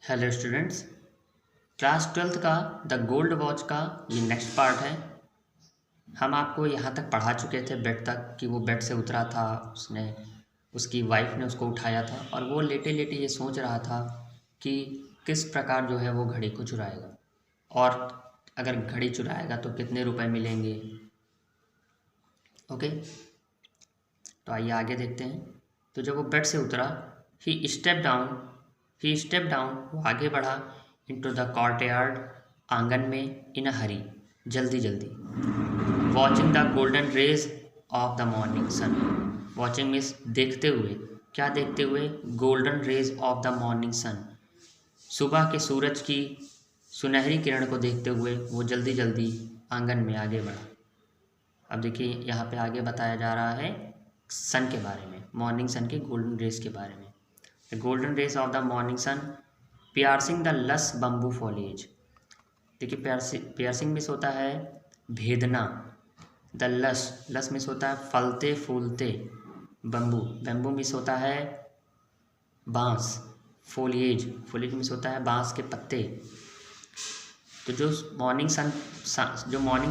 Hello students. Class twelfth का the gold watch का ये नेक्स्ट पार्ट है। हम आपको यहाँ तक पढ़ा चुके थे बेड तक कि वो बेड से उतरा था, उसने उसकी वाइफ ने उसको उठाया था और वो लेटे लेटे ये सोच रहा था कि किस प्रकार जो है वो घड़ी को चुराएगा और अगर घड़ी चुराएगा तो कितने रुपए मिलेंगे। ओके, तो आइए आगे देखते हैं। तो जब वो बेड से उतरा, ही स्टेप डाउन वो आगे बढ़ा इनटू द कॉर्टयार्ड, आंगन में, इन अ हरी, जल्दी जल्दी, watching the golden rays of the morning sun. Watching means देखते हुए, क्या देखते हुए? Golden rays of the morning sun, सुबह के सूरज की सुनहरी किरण को देखते हुए वो जल्दी जल्दी आंगन में आगे बढ़ा। अब देखिए यहाँ पे आगे बताया जा रहा है सन के बारे में, मॉर्निंग सन के गोल्डन रेज के बारे में। The golden rays of the morning sun piercing the lush bamboo foliage. देखिए पियर्सिंग मिस होता है भेदना, द लस मिस होता है फलते फूलते, बम्बू मिस होता है बांस, फोलिएज मिस होता है बांस के पत्ते। तो जो मॉर्निंग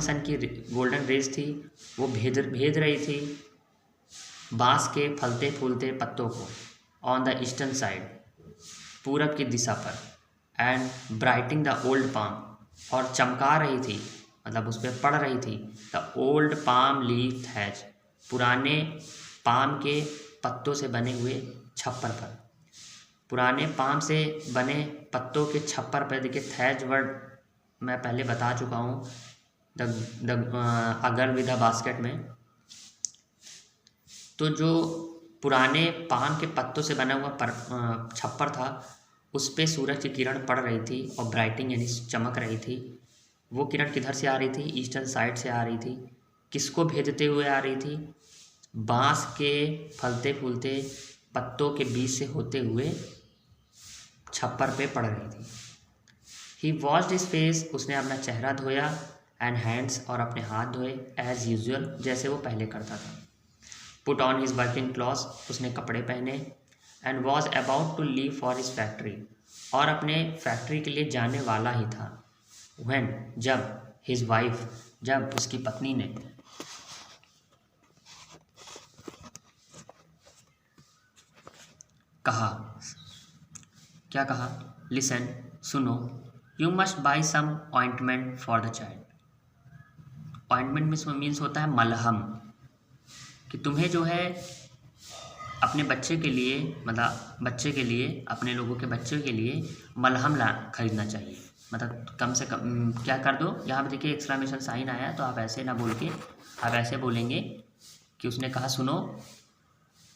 सन की गोल्डन रेज थी वो भेद रही थी बांस के फलते फूलते पत्तों को, ऑन द ईस्टर्न साइड, पूरब की दिशा पर, and brightening the old palm, और चमका रही थी, मतलब उस पर पड़ रही थी, the old palm leaf thatch, पुराने पाम के पत्तों से बने हुए छप्पर पर, पुराने पाम से बने पत्तों के छप्पर पर। देखिए थैच वर्ड मैं पहले बता चुका हूँ the girl with the basket में। तो जो पुराने पाम के पत्तों से बना हुआ छप्पर था उस पे सूरज की किरण पड़ रही थी और ब्राइटिंग यानी चमक रही थी। वो किरण किधर से आ रही थी? ईस्टर्न साइड से आ रही थी। किसको भेजते हुए आ रही थी? बांस के फलते फूलते पत्तों के बीच से होते हुए छप्पर पे पड़ रही थी। ही वॉश्ड हिज फेस, उसने अपना चेहरा धोया, एंड हैंड्स, और अपने हाथ धोए, एज यूजुअल, जैसे वो पहले करता था। Put on his working clothes, उसने कपड़े पहने, and was about to leave for his factory, और अपने फैक्ट्री के लिए जाने वाला ही था। व्हेन, जब, हिज वाइफ, जब उसकी पत्नी ने, कहा, क्या कहा? लिसन, सुनो, you must buy some ointment for the child. Ointment means होता है मलहम, कि तुम्हें जो है अपने बच्चे के लिए, मतलब बच्चे के लिए, अपने लोगों के बच्चे के लिए मलहम खरीदना चाहिए। मतलब कम से कम क्या कर दो, यहाँ पे देखिए एक्सक्लेमेशन साइन आया, तो आप ऐसे ना बोल के आप ऐसे बोलेंगे कि उसने कहा सुनो,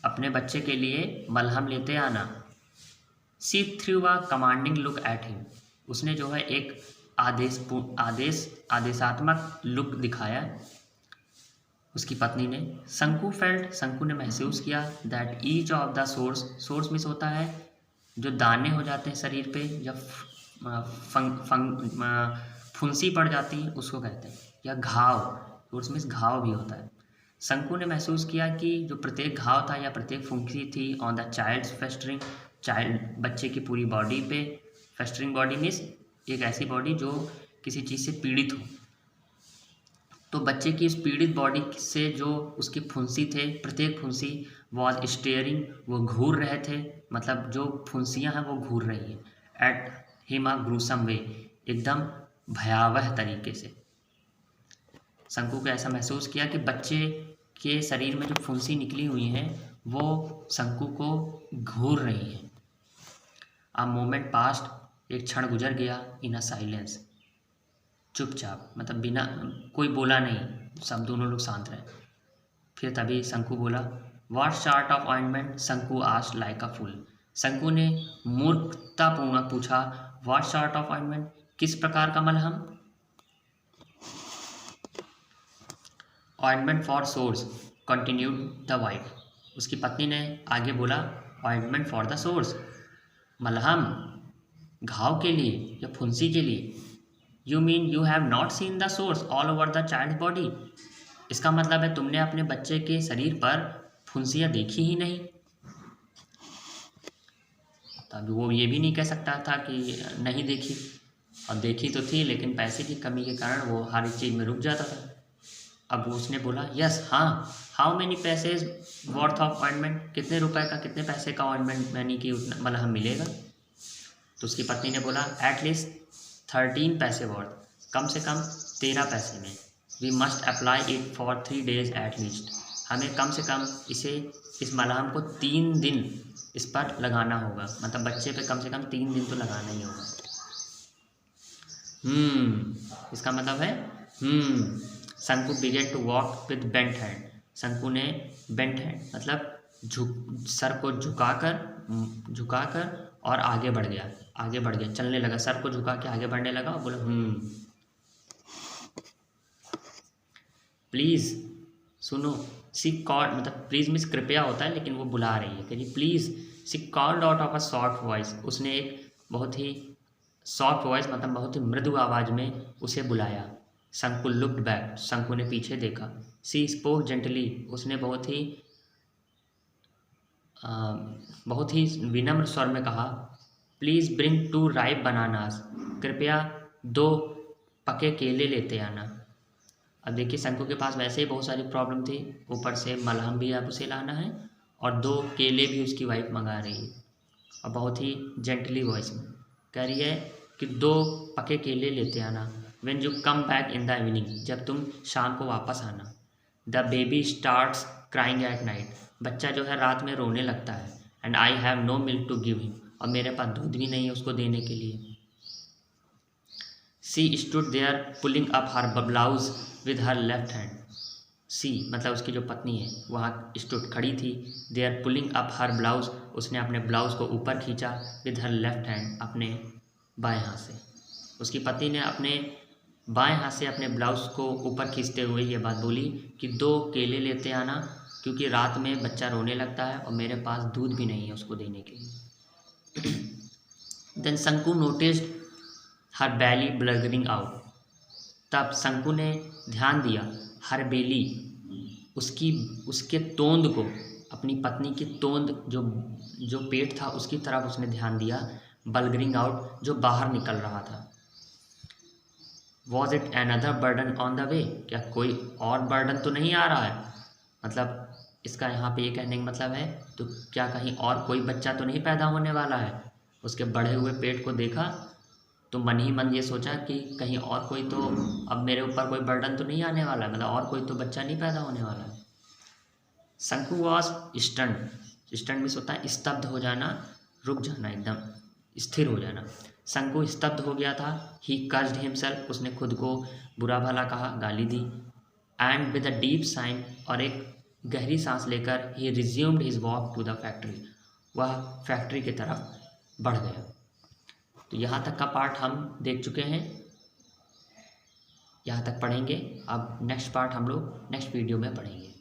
अपने बच्चे के लिए मलहम लेते आना। She threw a commanding look at him, उसने जो है एक आदेशात्मक लुक दिखाया उसकी पत्नी ने। संकु ने महसूस किया that each of the source miss होता है जो दाने हो जाते हैं शरीर पे, जब फुंसी पड़ जाती है उसको कहते हैं, या घाव, सोर्स मिस घाव भी होता है। संकु ने महसूस किया कि जो प्रत्येक घाव था या प्रत्येक फुंसी थी ऑन द चाइल्ड, बच्चे की पूरी बॉडी पे, फेस्टरिंग बॉडी मीन्स एक ऐसी बॉडी जो किसी चीज़ से पीड़ित हो, तो बच्चे की इस पीड़ित बॉडी से जो उसकी फुंसी थे, प्रत्येक फुंसी वॉज स्टेयरिंग, वो घूर रहे थे, मतलब जो फुंसियाँ हैं वो घूर रही हैं, एट हिम अ ग्रूसम वे, एकदम भयावह तरीके से। शंकु को ऐसा महसूस किया कि बच्चे के शरीर में जो फुंसी निकली हुई हैं वो शंकु को घूर रही हैं। अ मोमेंट पास्ट, एक क्षण गुजर गया, इन अ साइलेंस, चुपचाप, मतलब बिना, कोई बोला नहीं, सब दोनों लोग शांत रहे। फिर तभी शंकु बोला, व्हाट सॉर्ट ऑफ ऑइंटमेंट, शंकु आस्क्ड लाइक अ फूल, शंकु ने मूर्खतापूर्ण पूछा, व्हाट सॉर्ट ऑफ ऑइंटमेंट, किस प्रकार का मलहम? Ointment for source, continued the wife, उसकी पत्नी ने आगे बोला, ऑइंटमेंट फॉर द सोर्स, मलहम घाव के लिए या फुंसी के लिए। You mean you have not seen the source all over the child body, इसका मतलब है तुमने अपने बच्चे के शरीर पर फुंसियाँ देखी ही नहीं। तो अभी वो ये भी नहीं कह सकता था कि नहीं देखी, और देखी तो थी लेकिन पैसे की कमी के कारण वो हर एक चीज़ में रुक जाता था। अब उसने बोला यस हाँ, हाउ मेनी पैसे वर्थ ऑफ ऑइंटमेंट, कितने रुपए का, कितने पैसे का ऑइंटमेंट यानी कि उतना मलहम मिलेगा। तो उसकी पत्नी ने बोला एटलीस्ट 13 पैसे वर्थ, कम से कम 13 पैसे में। We must apply it for 3 days at least, हमें कम से कम इस मलहम को 3 दिन इस पर लगाना होगा, मतलब बच्चे पे कम से कम 3 दिन तो लगाना ही होगा। इसका मतलब है Shanku began to walk with bent hand, Shanku ने बेंट हैंड मतलब सर को झुकाकर और आगे बढ़ गया, चलने लगा, सर को झुका के आगे बढ़ने लगा और बोला प्लीज़ सुनो, सी कॉल्ड, मतलब प्लीज़ मीन्स कृपया होता है, लेकिन वो बुला रही है कि please, she called out of a soft voice, उसने एक बहुत ही सॉफ्ट वॉइस मतलब बहुत ही मृदु आवाज़ में उसे बुलाया। शंकु लुक्ड बैक, शंकु ने पीछे देखा। सी स्पोक जेंटली, उसने बहुत ही विनम्र स्वर में कहा प्लीज़ ब्रिंग 2 राइप बनानास, कृपया 2 पके केले लेते आना। अब देखिए शंकु के पास वैसे ही बहुत सारी प्रॉब्लम थी, ऊपर से मलहम भी अब उसे लाना है और 2 केले भी उसकी वाइफ मंगा रही है, और बहुत ही जेंटली वॉइस में कह रही है कि 2 पके केले लेते आना। When you come back in the evening, जब तुम शाम को वापस आना। The baby starts crying at night, बच्चा जो है रात में रोने लगता है। And I have no milk to give him, और मेरे पास दूध भी नहीं है उसको देने के लिए। She stood there pulling up her blouse with her left hand, she मतलब उसकी जो पत्नी है वहाँ स्टूड खड़ी थी, there pulling up her blouse, उसने अपने ब्लाउज को ऊपर खींचा, विद हर लेफ्ट हैंड, अपने बाएं हाथ से। उसकी पत्नी ने अपने बाएं हाथ से अपने ब्लाउज को ऊपर खींचते हुए ये बात बोली कि 2 केले लेते आना, क्योंकि रात में बच्चा रोने लगता है और मेरे पास दूध भी नहीं है उसको देने के लिए। देन शंकु नोटिस्ड हर बैली ब्लगरिंग आउट, तब शंकु ने ध्यान दिया हर बेली, उसके तोंद को, अपनी पत्नी की तोंद जो पेट था उसकी तरफ उसने ध्यान दिया, बल्गरिंग आउट, जो बाहर निकल रहा था। Was it another burden on the way, क्या कोई और बर्डन तो नहीं आ रहा है, मतलब इसका यहाँ पे ये कहने का मतलब है तो क्या कहीं और कोई बच्चा तो नहीं पैदा होने वाला है। उसके बढ़े हुए पेट को देखा तो मन ही मन ये सोचा कि कहीं और कोई तो, अब मेरे ऊपर कोई बर्डन तो नहीं आने वाला है, मतलब और कोई तो बच्चा नहीं पैदा होने वाला है। शंकु वॉज स्टंट भी होता है स्तब्ध हो जाना, रुक जाना, एकदम स्थिर हो जाना। शंकु स्तब्ध हो गया था। ही कर्स्ड हिमसेल्फ, उसने खुद को बुरा भला कहा, गाली दी। And with a deep sigh, और एक गहरी सांस लेकर ही resumed his walk to the factory, वह फैक्ट्री की तरफ बढ़ गया। तो यहाँ तक का पार्ट हम देख चुके हैं, यहाँ तक पढ़ेंगे। अब नेक्स्ट पार्ट हम लोग नेक्स्ट वीडियो में पढ़ेंगे।